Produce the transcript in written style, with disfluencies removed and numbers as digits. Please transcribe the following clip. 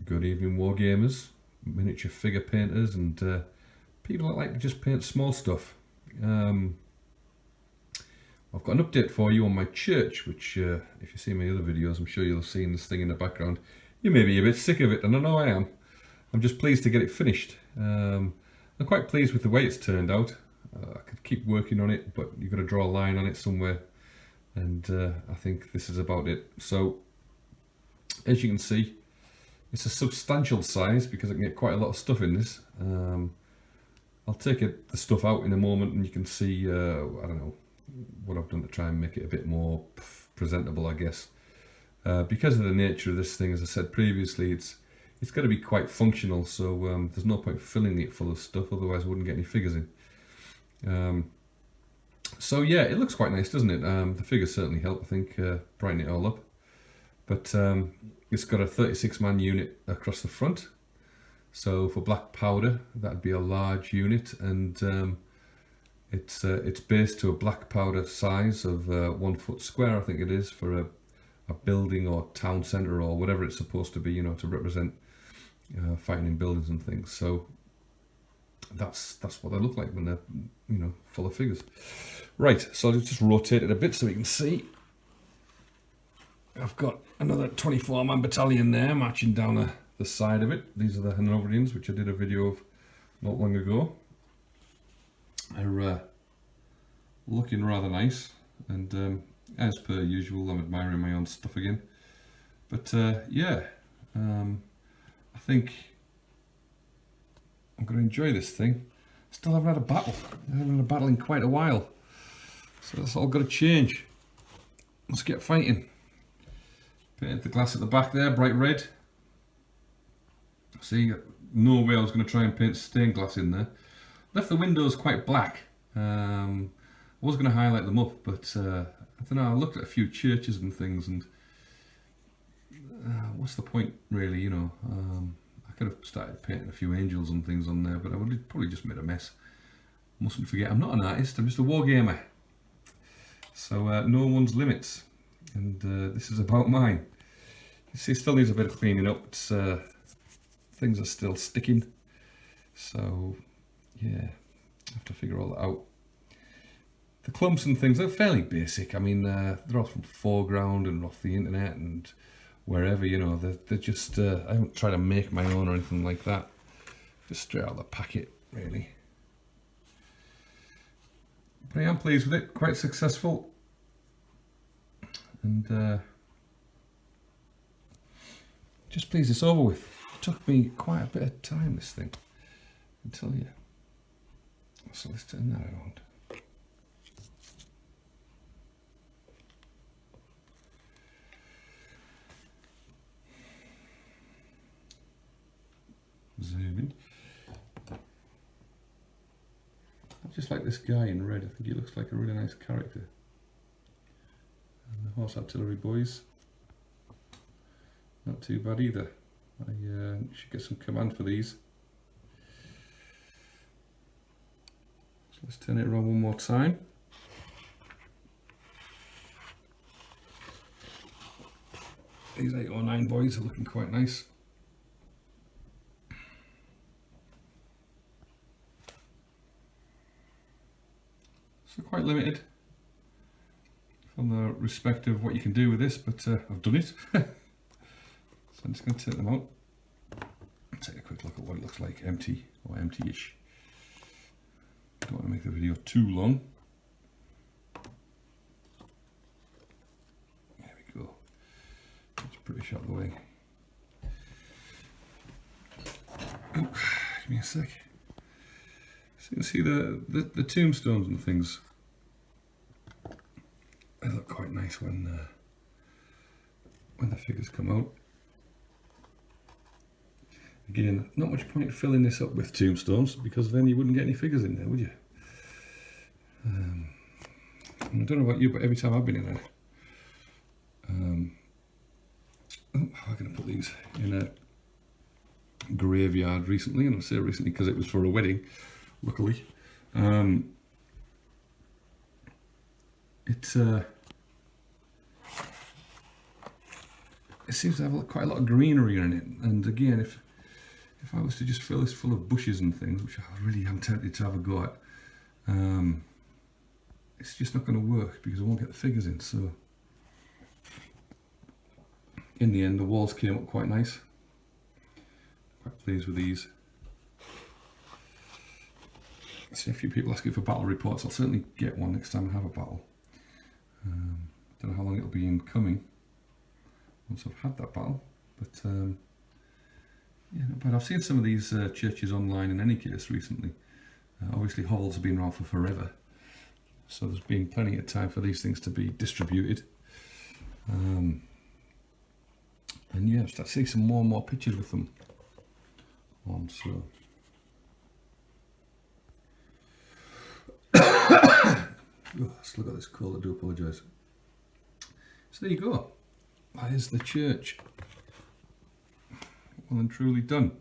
Good evening, wargamers, miniature figure painters, and people that like to just paint small stuff. I've got an update for you on my church, which if you see my other videos, I'm sure you'll have seen this thing in the background. You may be a bit sick of it, and I know I am. I'm just pleased to get it finished. I'm quite pleased with the way it's turned out. I could keep working on it, but you've got to draw a line on it somewhere, and I think this is about it. So, as you can see, it's a substantial size because I can get quite a lot of stuff in this. I'll take the stuff out in a moment and you can see, I don't know, what I've done to try and make it a bit more presentable, I guess. Because of the nature of this thing, as I said previously, it's got to be quite functional, so there's no point filling it full of stuff, otherwise I wouldn't get any figures in. So yeah, it looks quite nice, doesn't it? The figures certainly help, I think, brighten it all up. But it's got a 36-man unit across the front. So for black powder, that'd be a large unit, and it's based to a black powder size of 1 foot square, I think it is, for a building or town centre or whatever it's supposed to be, you know, to represent fighting in buildings and things. So that's what they look like when they're, you know, full of figures. Right, so I'll just rotate it a bit so you can see. I've got another 24-man battalion there marching down the side of it. These are the Hanoverians, which I did a video of not long ago. They're looking rather nice, and as per usual, I'm admiring my own stuff again. But yeah, I think I'm going to enjoy this thing. Still haven't had a battle. I haven't had a battle in quite a while, so that's all got to change. Let's get fighting. Painted the glass at the back there, bright red. See, no way I was going to try and paint stained glass in there. Left the windows quite black. I was going to highlight them up, but I don't know, I looked at a few churches and things, and what's the point really, you know? I could have started painting a few angels and things on there, but I would have probably just made a mess. Mustn't forget, I'm not an artist, I'm just a wargamer. So no one's limits. And this is about mine. You see, it still needs a bit of cleaning up. It's, things are still sticking. So, yeah, I have to figure all that out. The clumps and things are fairly basic. I mean, they're all from foreground and off the internet and wherever, you know. They're just, I don't try to make my own or anything like that. Just straight out of the packet, really. But I am pleased with it, quite successful. And just pleased it's over with. It took me quite a bit of time, this thing, I tell you. So let's turn that around. Zoom in. I just like this guy in red. I think he looks like a really nice character. And the horse artillery boys, not too bad either. I should get some command for these. So let's turn it around one more time. These 8 or 9 boys are looking quite nice. So quite limited from the respect of what you can do with this, but I've done it. So I'm just going to take them out and take a quick look at what it looks like, empty or empty-ish. Don't want to make the video too long. There we go. That's pretty out of the way. Oh, give me a sec. So you can see the tombstones and things. They look quite nice when the figures come out. Again, not much point filling this up with tombstones because then you wouldn't get any figures in there, would you? And I don't know about you, but every time I've been in there, I'm going to put these in a graveyard recently, and I say recently because it was for a wedding, luckily. It's seems to have quite a lot of greenery in it. And again, if I was to just fill this full of bushes and things, which I really am tempted to have a go at, it's just not going to work because I won't get the figures in. So in the end, the walls came up quite nice. Quite pleased with these. I see a few people asking for battle reports. I'll certainly get one next time I have a battle. Don't know how long it'll be in coming once I've had that battle, but yeah, but I've seen some of these churches online in any case recently. Obviously Hovels have been around for forever, so there's been plenty of time for these things to be distributed. And yeah, start seeing some more and more pictures with them on, so oh, still got this cold, I do apologise. So there you go, that is the church, well and truly done.